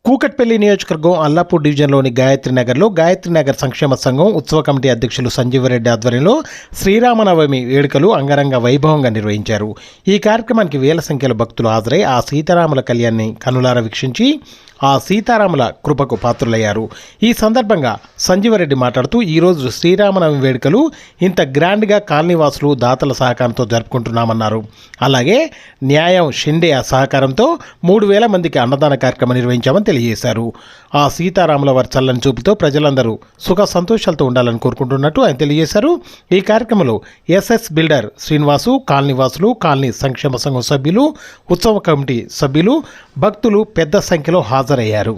కూకట్పల్లి నియోజకవర్గం అల్లాపూర్ డివిజన్లోని గాయత్రీనగర్లో గాయత్రీనగర్ సంక్షేమ సంఘం ఉత్సవ కమిటీ అధ్యక్షులు సంజీవరెడ్డి ఆధ్వర్యంలో శ్రీరామనవమి వేడుకలు అంగరంగ వైభవంగా నిర్వహించారు. ఈ కార్యక్రమానికి వేల సంఖ్యలో భక్తులు హాజరై ఆ సీతారాముల కళ్యాణాన్ని కనులారా వీక్షించి ఆ సీతారాముల కృపకు పాత్రులయ్యారు. ఈ సందర్భంగా సంజీవరెడ్డి మాట్లాడుతూ ఈరోజు శ్రీరామనవమి వేడుకలు ఇంత గ్రాండ్గా కాలనీవాసులు దాతల సహకారంతో జరుపుకుంటున్నామన్నారు. అలాగే న్యాయం షిండే సహకారంతో 3,000 మందికి అన్నదాన కార్యక్రమం నిర్వహించామని తెలియజేశారు. ఆ సీతారాముల వారి చల్లని చూపుతో ప్రజలందరూ సుఖ సంతోషాలతో ఉండాలని కోరుకుంటున్నట్టు ఆయన తెలియజేశారు. ఈ కార్యక్రమంలో ఎస్ఎస్ బిల్డర్ శ్రీనివాసు, కాలనీవాసులు, కాలనీ సంక్షేమ సంఘం సభ్యులు, ఉత్సవ కమిటీ సభ్యులు, భక్తులు పెద్ద సంఖ్యలో హాజరయ్యారు.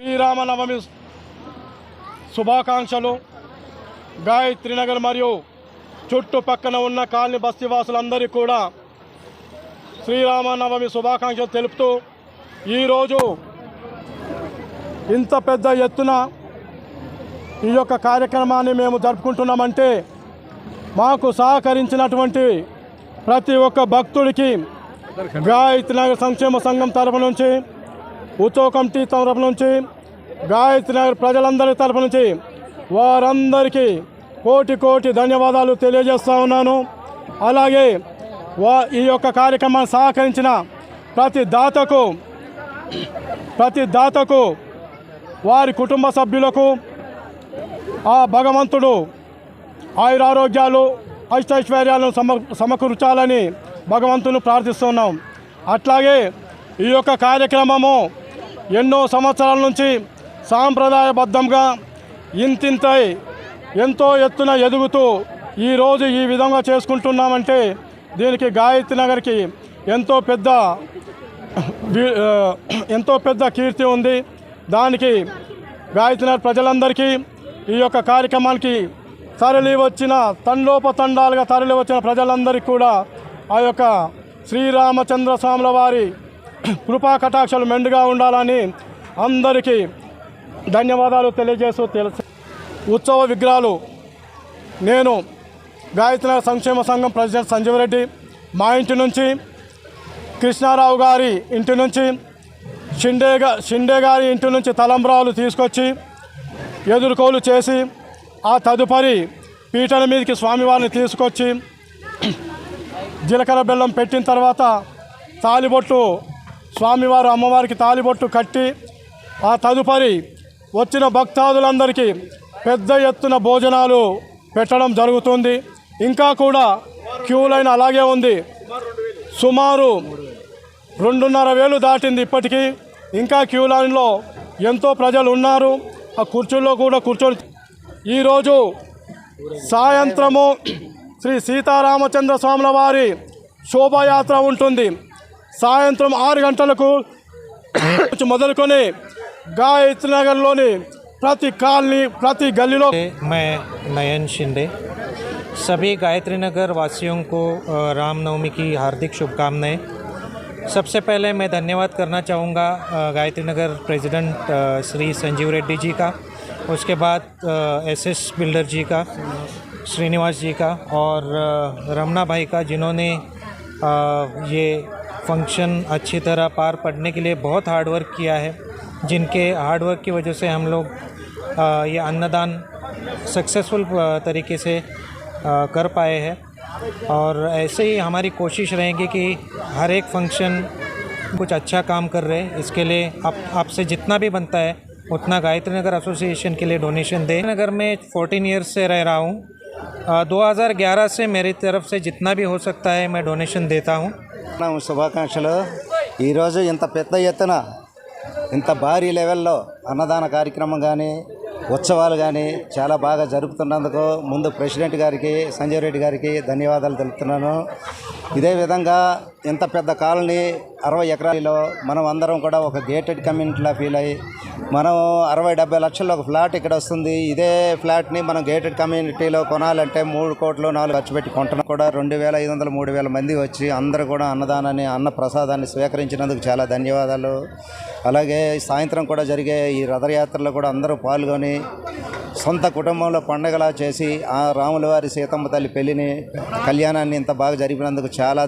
శ్రీరామనవమి శుభాకాంక్షలు. గాయత్రీనగర్ మరియు చుట్టుపక్కన ఉన్న కాలనీ బస్తీవాసులందరికీ కూడా శ్రీరామనవమి శుభాకాంక్షలు తెలుపుతూ ఈరోజు ఇంత పెద్ద ఎత్తున ఈ యొక్క కార్యక్రమాన్ని మేము జరుపుకుంటున్నామంటే మాకు సహకరించినటువంటి ప్రతి ఒక్క భక్తుడికి గాయత్రీనగర్ సంక్షేమ సంఘం తరఫు నుంచి, ఉత్సవ కమిటీ తరఫు నుంచి, గాయత్రీనగర్ ప్రజలందరి తరఫు నుంచి వారందరికీ కోటి కోటి ధన్యవాదాలు తెలియజేస్తూ ఉన్నాను. అలాగే ఈ యొక్క కార్యక్రమాన్ని సహకరించిన ప్రతి దాతకు వారి కుటుంబ సభ్యులకు ఆ భగవంతుడు ఆయురారోగ్యాలు అష్టైశ్వర్యాలను సమకూర్చాలని భగవంతుని ప్రార్థిస్తున్నాం. అట్లాగే ఈ యొక్క కార్యక్రమము ఎన్నో సంవత్సరాల నుంచి సాంప్రదాయబద్ధంగా ఇంతింతై ఎంతో ఎత్తున ఎదుగుతూ ఈరోజు ఈ విధంగా చేసుకుంటున్నామంటే దీనికి గాయత్రీనగర్కి ఎంతో పెద్ద కీర్తి ఉంది. దానికి గాయత్రీనగర్ ప్రజలందరికీ ఈ యొక్క కార్యక్రమానికి తండోపతండాలుగా తరలి వచ్చిన ప్రజలందరికీ కూడా ఆ యొక్క శ్రీరామచంద్ర స్వాముల వారి కృపా కటాక్షలు మెండుగా ఉండాలని అందరికీ ధన్యవాదాలు తెలియజేస్తూ ఉత్సవ విగ్రహాలు నేను గాయత్రీనగర్ సంక్షేమ సంఘం ప్రెసిడెంట్ సంజీవరెడ్డి మా ఇంటి నుంచి, కృష్ణారావు గారి ఇంటి నుంచి, షిండే గారి ఇంటి నుంచి తలంబ్రాలు తీసుకొచ్చి ఎదుర్కోలు చేసి ఆ తదుపరి పీటల మీదకి స్వామివారిని తీసుకొచ్చి జీలకర్ర బెల్లం పెట్టిన తర్వాత తాలిబొట్టు స్వామివారు అమ్మవారికి తాలిబొట్టు కట్టి ఆ తదుపరి వచ్చిన భక్తాదులందరికీ పెద్ద ఎత్తున భోజనాలు పెట్టడం జరుగుతుంది. ఇంకా కూడా క్యూ లైన్ అలాగే ఉంది. సుమారు 2,500 దాటింది ఇప్పటికీ. ఇంకా క్యూ లైన్లో ఎంతో ప్రజలు ఉన్నారు. ఆ కుర్చీల్లో కూడా కూర్చొని ఈరోజు సాయంత్రము శ్రీ సీతారామచంద్ర స్వాముల వారి శోభాయాత్ర ఉంటుంది. సాయంత్రం 6 గంటలకు మొదలుకొని గాయత్రీనగర్లోని प्रति कालनी प्रति गली। मैं नयन शिंदे सभी गायत्रीनगर वासियों को रामनवमी की हार्दिक शुभकामनाएं। सबसे पहले मैं धन्यवाद करना चाहूँगा गायत्रीनगर प्रेसिडेंट श्री संजीव रेड्डी जी का, उसके बाद एसएस बिल्डर जी का, श्रीनिवास जी का और रमना भाई का, जिन्होंने ये फंक्शन अच्छी तरह पार पड़ने के लिए बहुत हार्ड वर्क किया है, जिनके हार्ड वर्क की वजह से हम लोग ये अन्नदान सक्सेसफुल तरीके से कर पाए हैं और ऐसे ही हमारी कोशिश रहेगी कि हर एक फंक्शन कुछ अच्छा काम कर रहे हैं। इसके लिए आपसे जितना भी बनता है उतना गायत्री नगर एसोसिएशन के लिए डोनेशन दें। नगर में 14 ईयर्स से रह रहा हूँ। 2011 से मेरी तरफ से जितना भी हो सकता है मैं डोनेशन देता हूँ। శుభాకాంక్షలు. ఈరోజు ఇంత పెద్ద ఎత్తున ఇంత భారీ లెవెల్లో అన్నదాన కార్యక్రమం కానీ ఉత్సవాలు కానీ చాలా బాగా జరుపుతున్నందుకు ముందు ప్రెసిడెంట్ గారికి సంజయ్ రెడ్డి గారికి ధన్యవాదాలు తెలుపుతున్నాను. ఇదే విధంగా ఇంత పెద్ద కాలనీ 60 ఎకరాలలో మనం అందరం కూడా ఒక గేటెడ్ కమ్యూనిటీలా ఫీల్ అయ్యి మనం 60-70 లక్షల్లో ఒక ఫ్లాట్ ఇక్కడ వస్తుంది. ఇదే ఫ్లాట్ని మనం గేటెడ్ కమ్యూనిటీలో కొనాలంటే 3 కోట్లు 4 ఖర్చు పెట్టి కొంటున్నాం. కూడా 2500 3000 మంది వచ్చి అందరూ కూడా అన్నదానాన్ని అన్న ప్రసాదాన్ని స్వీకరించినందుకు చాలా ధన్యవాదాలు. అలాగే సాయంత్రం కూడా జరిగే ఈ రథయాత్రలో కూడా అందరూ పాల్గొని సొంత కుటుంబంలో పండగలా చేసి ఆ రాముల వారి సీతమ్మ తల్లి పెళ్లిని కళ్యాణాన్ని ఇంత బాగా జరిపినందుకు చాలా